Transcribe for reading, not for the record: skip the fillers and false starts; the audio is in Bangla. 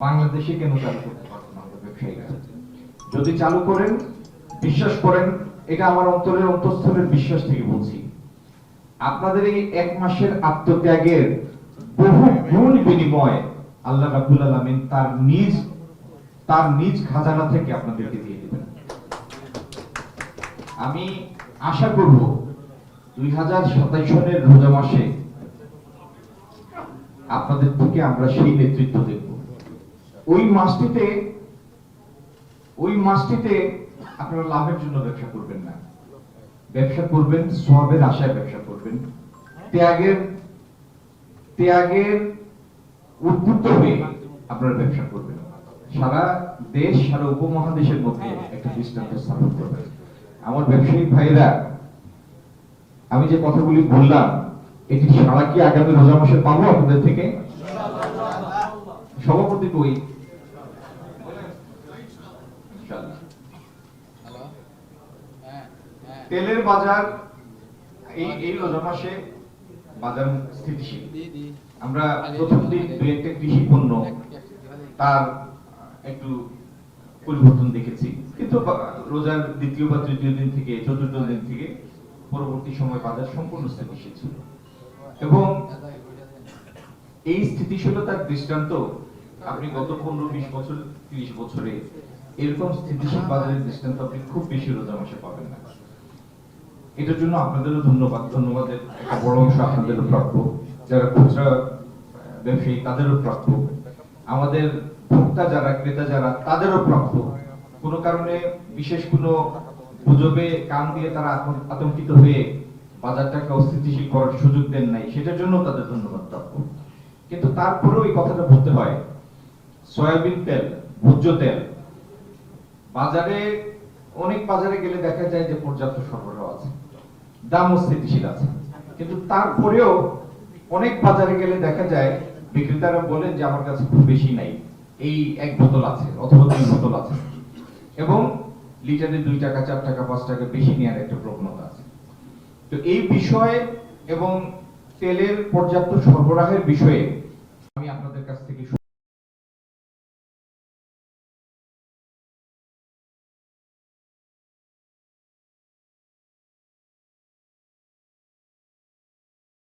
বাংলাদেশে কেন চালু করতে পারবেন না ব্যবসায়ীরা? যদি চালু করেন, বিশ্বাস করেন, এটা আমার অন্তরের অন্তঃস্থলের বিশ্বাস থেকে বলছি, আপনাদের এই এক মাসের আত্মত্যাগের বহু গুণ বিনিময় আল্লাহ রাব্বুল আলামিন তার নিজ খাজানা থেকে আপনাদেরকে দিয়ে দিবেন। আমি আশা করব 2027 সনের রোজা মাসে আপনাদের থেকে আমরা সেই নেতৃত্ব দেখব। ওই মাসটিতে আপনারা লাভের জন্য ব্যবসা করবেন না, ব্যবসা করবেন সওয়াবের আশায় ব্যবসা করবেন, ত্যাগের উদ্বুদ্ধ হয়ে আপনারা ব্যবসা করবেন। সারা দেশ, সারা উপমহাদেশের মধ্যে একটা দৃষ্টান্ত স্থাপন করবেন। আমার ব্যবসায়ী ভাইরা, আমি যে কথাগুলি বললাম, এটি সারা কি আগামী রোজা মাসে পাবো আপনাদের থেকে? সভাপতি কই? তেলের বাজার এই রোজা মাসে বাজার স্থিতিশীল। আমরা প্রথম দিন দুই একটা কৃষি পণ্য তার একটু পরিবর্তন দেখেছি, কিন্তু রোজার দ্বিতীয় বা তৃতীয় দিন থেকে, চতুর্থ দিন থেকে পরবর্তী সময় বাজার সম্পূর্ণ স্থিতিশীল ছিল। এবং এই স্থিতিশীলতার দৃষ্টান্ত আপনি গত 15-20 বছর, 30 বছরে এরকম স্থিতিশীল বাজারের দৃষ্টান্ত আপনি খুব বেশি রোজা মাসে পাবেন না। এটার জন্য আপনাদেরও ধন্যবাদের একটা বড় অংশ আপনাদেরও প্রাপ্য, যারা খুচরা ব্যবসায়ী তাদেরও প্রাপ্য, আমাদের ভোক্তা যারা, ক্রেতা যারা, তাদেরও প্রাপ্য। কোনো কারণে বিশেষ কোনো গুজবে কান দিয়ে তারা আতঙ্কিত হয়ে বাজারটাকে অস্থিতিশীল করার সুযোগ দেন নাই, সেটার জন্য তাদের ধন্যবাদ প্রাপ্য। কিন্তু তারপরেও এই কথাটা বলতে হয়, সয়াবিন তেল, ভোজ্য তেল অনেক বাজারে গেলে দেখা যায় যে পর্যাপ্ত সরবরাহ আছে, দামও স্থিতিশীল আছে, কিন্তু তারপরেও অনেক বাজারে গেলে দেখা যায় বিক্রেতারা বলেন যে আমার কাছে খুব বেশি নাই, এই এক বোতল আছে অথবা 2 বোতল আছে, এবং লিটারে 2 টাকা, 4 টাকা, 5 টাকা বেশি নেওয়ার একটা প্রবণতা আছে। তো এই বিষয়ে এবং তেলের পর্যাপ্ত সরবরাহের বিষয়ে